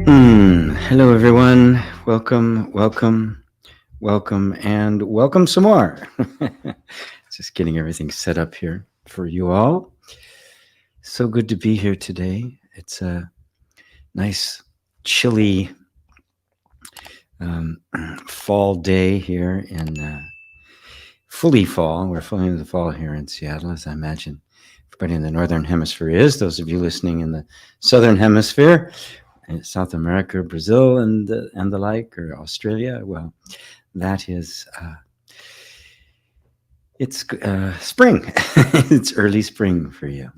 Hello, everyone. Welcome, welcome, welcome, and welcome some more. Just getting everything set up here for you all. So good to be here today. It's a nice, chilly fall day here in fully fall. We're fully into the fall here in Seattle, as I imagine everybody in the Northern Hemisphere is. Those of you listening in the Southern Hemisphere, South America, Brazil, and the like, or Australia, well, that is it's spring. It's early spring for you.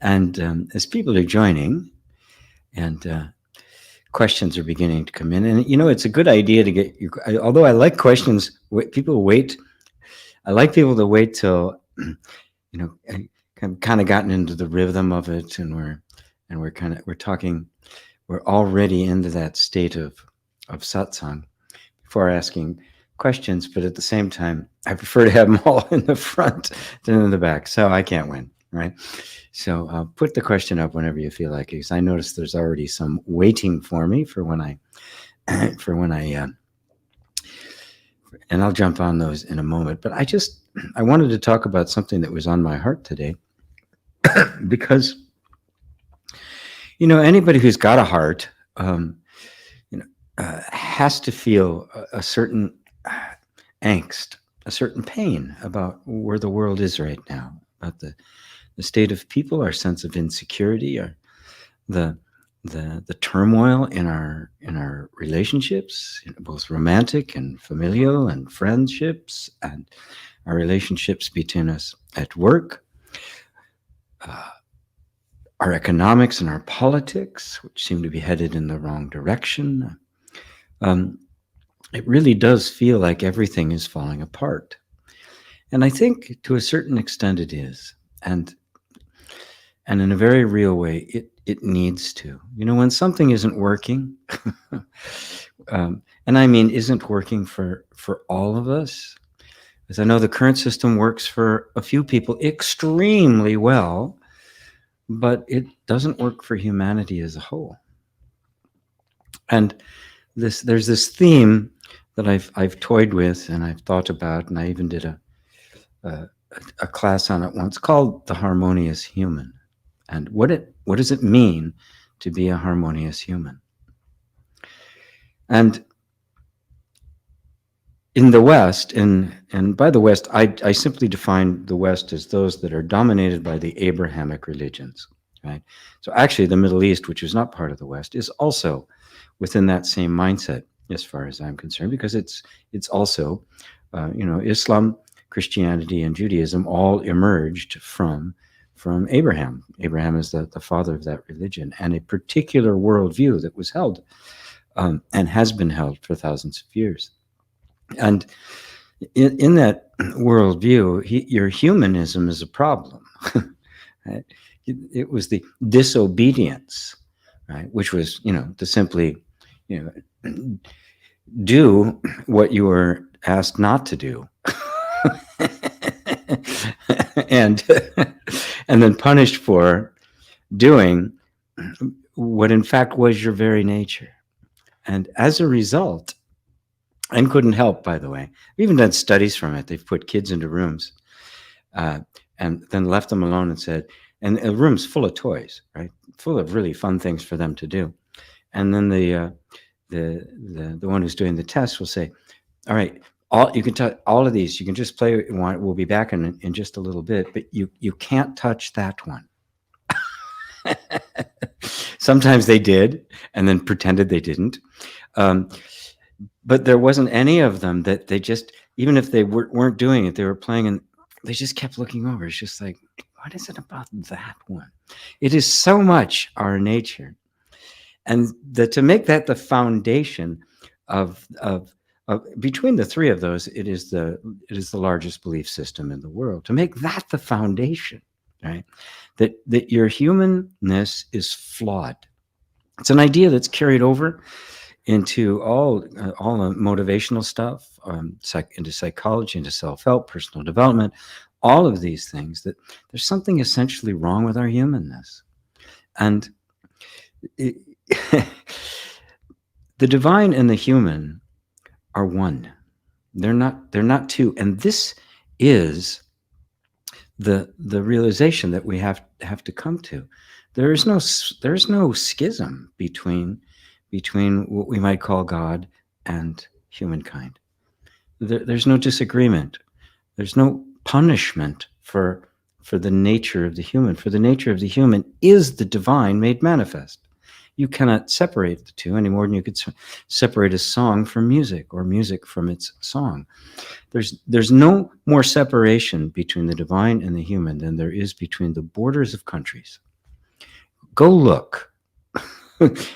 And as people are joining and questions are beginning to come in, and it's a good idea to get you, although I like questions, people wait. I like people to wait till kind of gotten into the rhythm of it, and we're talking, we're already into that state of satsang before asking questions. But at the same time, I prefer to have them all in the front than in the back, so I can't win, right? So put the question up whenever you feel like it, because I notice there's already some waiting for me for when I and I'll jump on those in a moment. But I wanted to talk about something that was on my heart today, because anybody who's got a heart has to feel a certain angst, a certain pain about where the world is right now, about the state of people, our sense of insecurity, or the turmoil in our relationships, both romantic and familial and friendships, and our relationships between us at work, our economics and our politics, which seem to be headed in the wrong direction. It really does feel like everything is falling apart. And I think to a certain extent it is. And in a very real way, it needs to. When something isn't working, and I mean isn't working for all of us, as I know the current system works for a few people extremely well, but it doesn't work for humanity as a whole. And there's this theme that I've toyed with and I've thought about, and I even did a class on it once, called the Harmonious Human. And what does it mean to be a harmonious human? And in the West, and by the West, I simply define the West as those that are dominated by the Abrahamic religions, right? So actually the Middle East, which is not part of the West, is also within that same mindset, as far as I'm concerned, because it's also, Islam, Christianity, and Judaism all emerged from Abraham. Abraham is the father of that religion, and a particular worldview that was held and has been held for thousands of years. And in that worldview, your humanism is a problem. Right? It was the disobedience, right, which was, to simply, do what you were asked not to do, and then punished for doing what in fact was your very nature. And as a result, and couldn't help, by the way, we've even done studies from it. They've put kids into rooms and then left them alone and said, and a room's full of toys, right, full of really fun things for them to do. And then the one who's doing the test will say, all right, you can touch all of these, you can just play what you want, we'll be back in just a little bit, but you can't touch that one. Sometimes they did and then pretended they didn't. But there wasn't any of them that they just, even if they weren't doing it, they were playing and they just kept looking over. It's just like, what is it about that one? It is so much our nature. And to make that the foundation of between the three of those, it is the largest belief system in the world. To make that the foundation, right? That your humanness is flawed. It's an idea that's carried over into all the motivational stuff, into psychology, into self-help, personal development, all of these things, that there's something essentially wrong with our humanness. And the divine and the human are one. They're not two. And this is the realization that we have to come to. There's no schism between what we might call God and humankind. There's no disagreement. There's no punishment for the nature of the human. For the nature of the human is the divine made manifest. You cannot separate the two any more than you could separate a song from music or music from its song. There's no more separation between the divine and the human than there is between the borders of countries. Go look.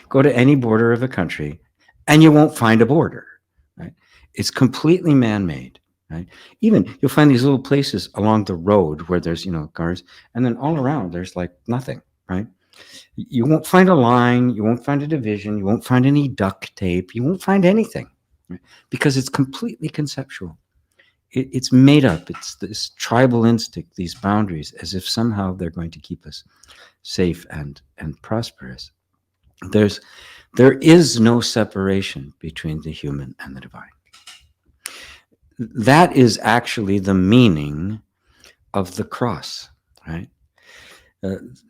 Go to any border of a country and you won't find a border, right? It's completely man-made, right? Even you'll find these little places along the road where there's, guards, and then all around there's like nothing, right? You won't find a line, you won't find a division, you won't find any duct tape, you won't find anything, right? Because it's completely conceptual. It's made up. It's this tribal instinct, these boundaries, as if somehow they're going to keep us safe and prosperous. There is no separation between the human and the divine. That is actually the meaning of the cross, right?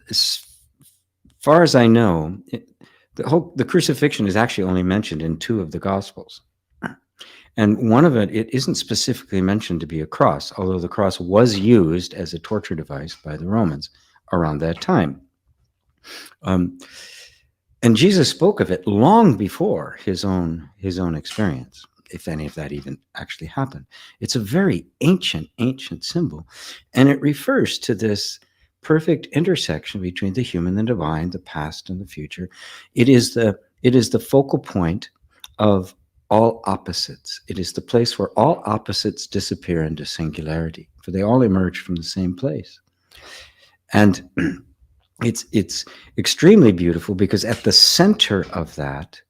As far as I know, the crucifixion is actually only mentioned in 2 of the Gospels. And one of it isn't specifically mentioned to be a cross, although the cross was used as a torture device by the Romans around that time. And Jesus spoke of it long before his own experience, if any of that even actually happened. It's a very ancient symbol, and it refers to this perfect intersection between the human and the divine, the past and the future. It is the focal point of all opposites. It is the place where all opposites disappear into singularity, for they all emerge from the same place. And it's extremely beautiful because at the center of that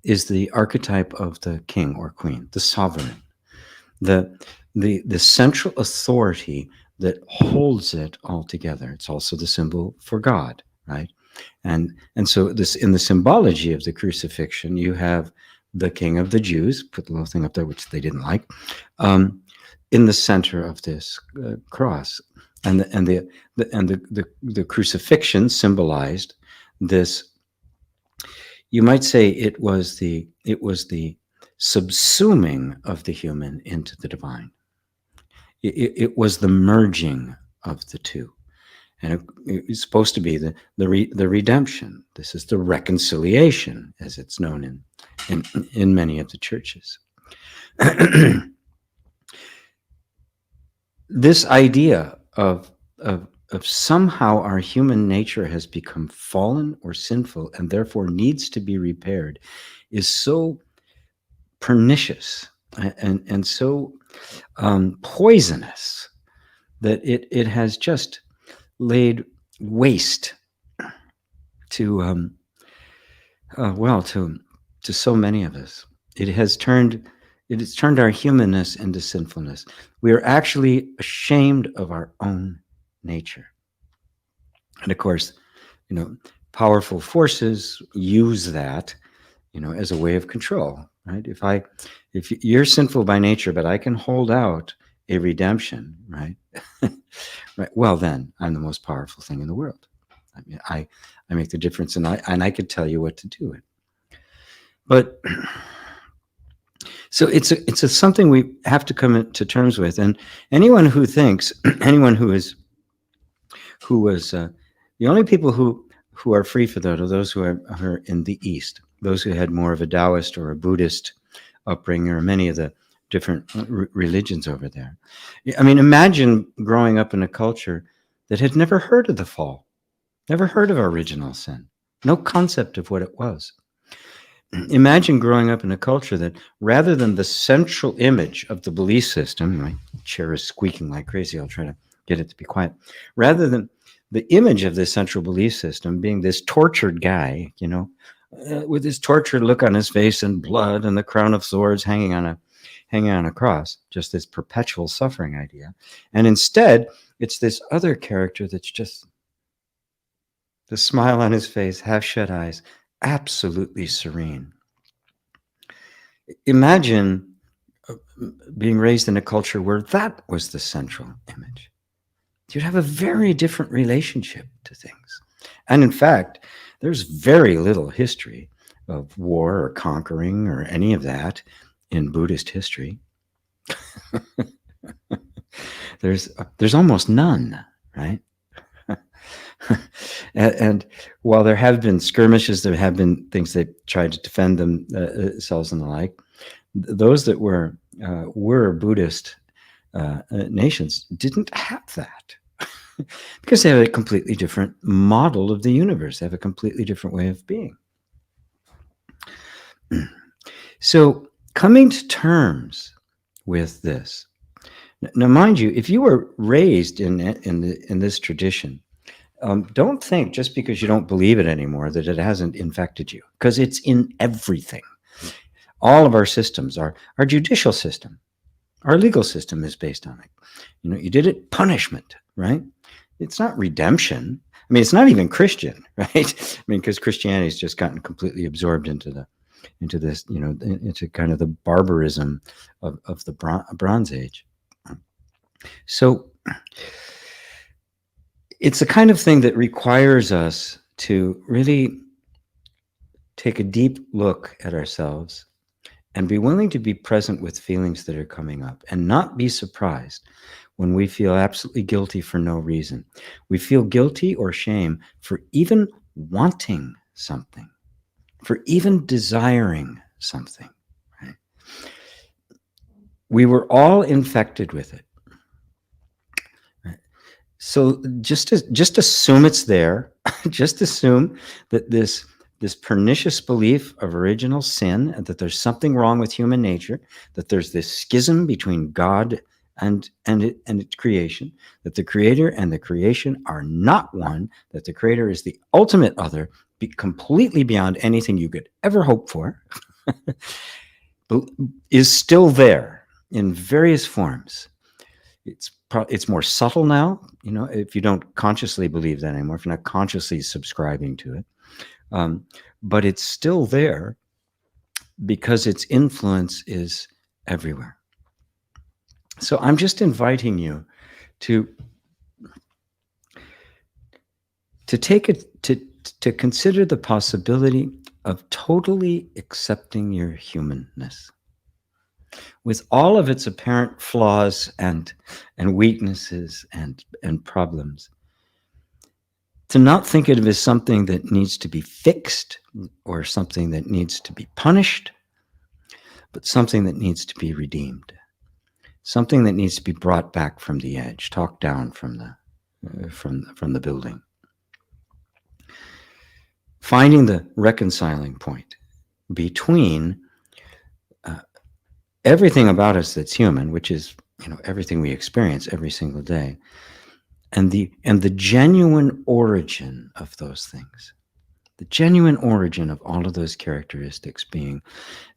is the archetype of the king or queen, the sovereign, the central authority that holds it all together. It's also the symbol for God, right? And so this, in the symbology of the crucifixion, you have the king of the Jews, put the little thing up there, which they didn't like, in the center of this cross, and the crucifixion symbolized this. You might say it was the subsuming of the human into the divine. It was the merging of the two. And it's supposed to be the redemption. This is the reconciliation, as it's known in many of the churches. This idea of somehow our human nature has become fallen or sinful and therefore needs to be repaired is so pernicious and so poisonous that it has just laid waste to so many of us. It has turned our humanness into sinfulness. We are actually ashamed of our own nature. And of course, powerful forces use that, as a way of control, right? If you're sinful by nature, but I can hold out a redemption, right? Right. Well, then I'm the most powerful thing in the world. I mean, I make the difference, and I could tell you what to do it. But so it's something we have to come to terms with. And anyone who thinks, who was the only people who are free for that are those who are in the East, those who had more of a Taoist or a Buddhist upbringing, or many of the different religions over there. I mean, imagine growing up in a culture that had never heard of the fall, never heard of original sin, no concept of what it was. Imagine growing up in a culture that, rather than the central image of the belief system, my chair is squeaking like crazy, I'll try to get it to be quiet, rather than the image of this central belief system being this tortured guy, with his tortured look on his face and blood and the crown of thorns hanging on a cross, just this perpetual suffering idea. And instead, it's this other character that's just the smile on his face, half shut eyes, absolutely serene. Imagine being raised in a culture where that was the central image. You'd have a very different relationship to things. And in fact, there's very little history of war or conquering or any of that in Buddhist history. There's almost none, right? and while there have been skirmishes, there have been things that tried to defend themselves and the like. Those that were Buddhist nations didn't have that because they have a completely different model of the universe. They have a completely different way of being. So coming to terms with this. Now, mind you, if you were raised in this tradition, don't think just because you don't believe it anymore that it hasn't infected you, because it's in everything. All of our systems, our judicial system, our legal system is based on it. You know, you did it, punishment, right? It's not redemption. I mean, it's not even Christian, right? I mean, because Christianity has just gotten completely absorbed into this, you know, into kind of the barbarism of the Bronze Age. So it's the kind of thing that requires us to really take a deep look at ourselves and be willing to be present with feelings that are coming up and not be surprised when we feel absolutely guilty for no reason. We feel guilty or shame for even wanting something, for even desiring something. Right? We were all infected with it. Right? So just assume it's there. Just assume that this pernicious belief of original sin, and that there's something wrong with human nature, that there's this schism between God and its creation, that the creator and the creation are not one, that the creator is the ultimate other, completely beyond anything you could ever hope for, is still there in various forms. It's more subtle now, you know, if you don't consciously believe that anymore, if you're not consciously subscribing to it. But it's still there because its influence is everywhere. So I'm just inviting you to take it, to consider the possibility of totally accepting your humanness with all of its apparent flaws and weaknesses and problems. To not think of it as something that needs to be fixed or something that needs to be punished, but something that needs to be redeemed. Something that needs to be brought back from the edge, talked down from the building. Finding the reconciling point between everything about us that's human, which is, you know, everything we experience every single day, and the genuine origin of those things. The genuine origin of all of those characteristics being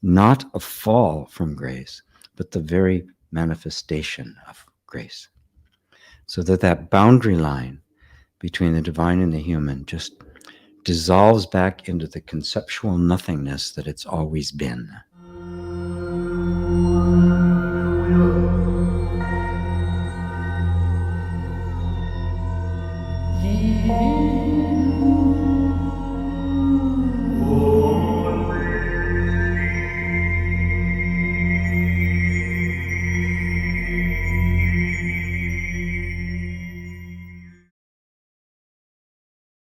not a fall from grace, but the very manifestation of grace. So that boundary line between the divine and the human just dissolves back into the conceptual nothingness that it's always been.